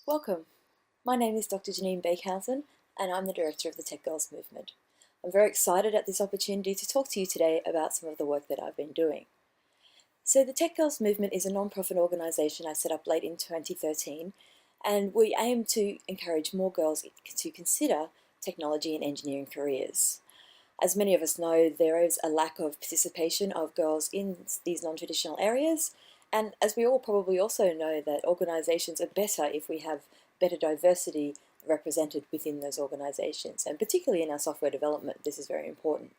Welcome. My name is Dr. Janine Beekhausen, and I'm the director of the Tech Girls Movement. I'm very excited at this opportunity to talk to you today about some of the work that I've been doing. So the Tech Girls Movement is a non-profit organisation I set up late in 2013, and we aim to encourage more girls to consider technology and engineering careers. As many of us know, there is a lack of participation of girls in these non-traditional areas, and as we all probably also know, that organisations are better if we have better diversity represented within those organisations, and particularly in our software development, this is very important.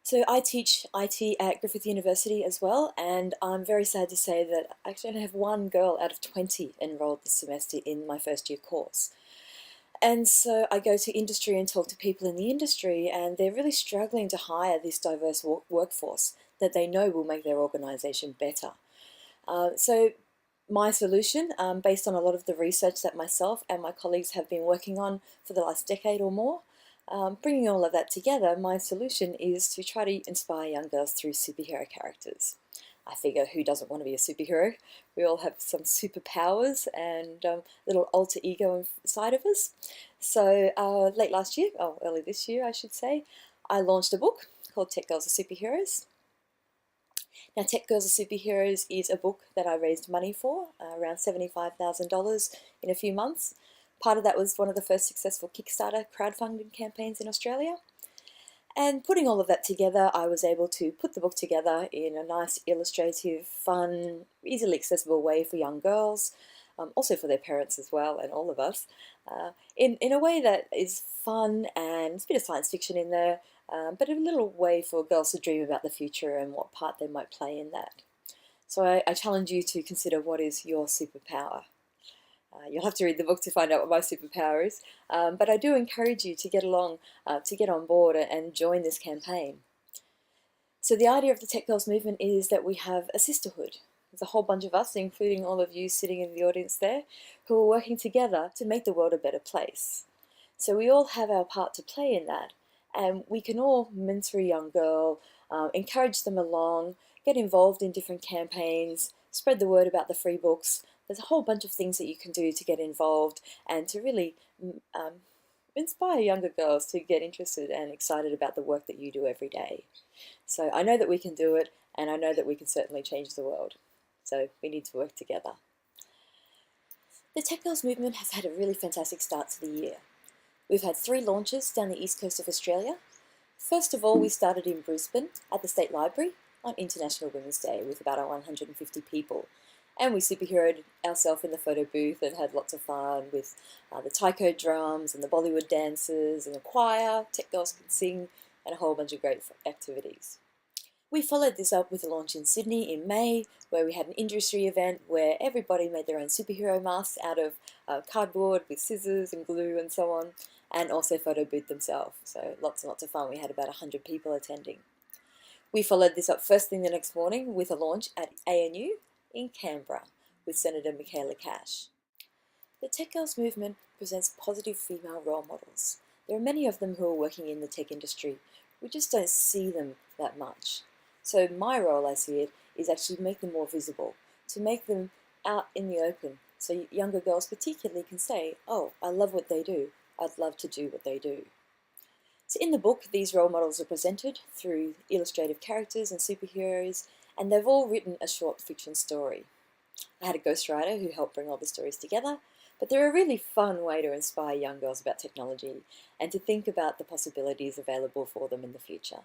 So I teach IT at Griffith University as well, and I'm very sad to say that I actually only have one girl out of 20 enrolled this semester in my first year course. And so I go to industry and talk to people in the industry, and they're really struggling to hire this diverse workforce that they know will make their organisation better. So my solution, based on a lot of the research that myself and my colleagues have been working on for the last decade or more, bringing all of that together, my solution is to try to inspire young girls through superhero characters. I figure, who doesn't want to be a superhero? We all have some superpowers and little alter ego inside of us. So late last year, early this year I should say, I launched a book called Tech Girls Are Superheroes. Now, Tech Girls Are Superheroes is a book that I raised money for, around $75,000 in a few months. Part of that was one of the first successful Kickstarter crowdfunding campaigns in Australia. And putting all of that together, I was able to put the book together in a nice, illustrative, fun, easily accessible way for young girls, also for their parents as well, and all of us, in a way that is fun, and there's a bit of science fiction in there, but a little way for girls to dream about the future and what part they might play in that. So I challenge you to consider, what is your superpower? You'll have to read the book to find out what my superpower is, but I do encourage you to get along, to get on board and join this campaign. So the idea of the Tech Girls Movement is that we have a sisterhood. There's a whole bunch of us, including all of you sitting in the audience there, who are working together to make the world a better place. So we all have our part to play in that, and we can all mentor a young girl, encourage them along, get involved in different campaigns, spread the word about the free books. There's a whole bunch of things that you can do to get involved and to really inspire younger girls to get interested and excited about the work that you do every day. So I know that we can do it, and I know that we can certainly change the world. So we need to work together. The Tech Girls Movement has had a really fantastic start to the year. We've had 3 launches down the east coast of Australia. First of all, we started in Brisbane at the State Library on International Women's Day with about 150 people. And we superheroed ourselves in the photo booth and had lots of fun with the taiko drums and the Bollywood dances and the choir. Tech girls could sing, and a whole bunch of great activities. We followed this up with a launch in Sydney in May, where we had an industry event where everybody made their own superhero masks out of cardboard with scissors and glue and so on, and also photo booth themselves. So lots and lots of fun. We had about 100 people attending. We followed this up first thing the next morning with a launch at ANU in Canberra with Senator Michaela Cash. The Tech Girls Movement presents positive female role models. There are many of them who are working in the tech industry. We just don't see them that much. So my role, I see it, is actually to make them more visible, to make them out in the open, so younger girls particularly can say, oh, I love what they do, I'd love to do what they do. So in the book, these role models are presented through illustrative characters and superheroes, and they've all written a short fiction story. I had a ghostwriter who helped bring all the stories together, but they're a really fun way to inspire young girls about technology and to think about the possibilities available for them in the future.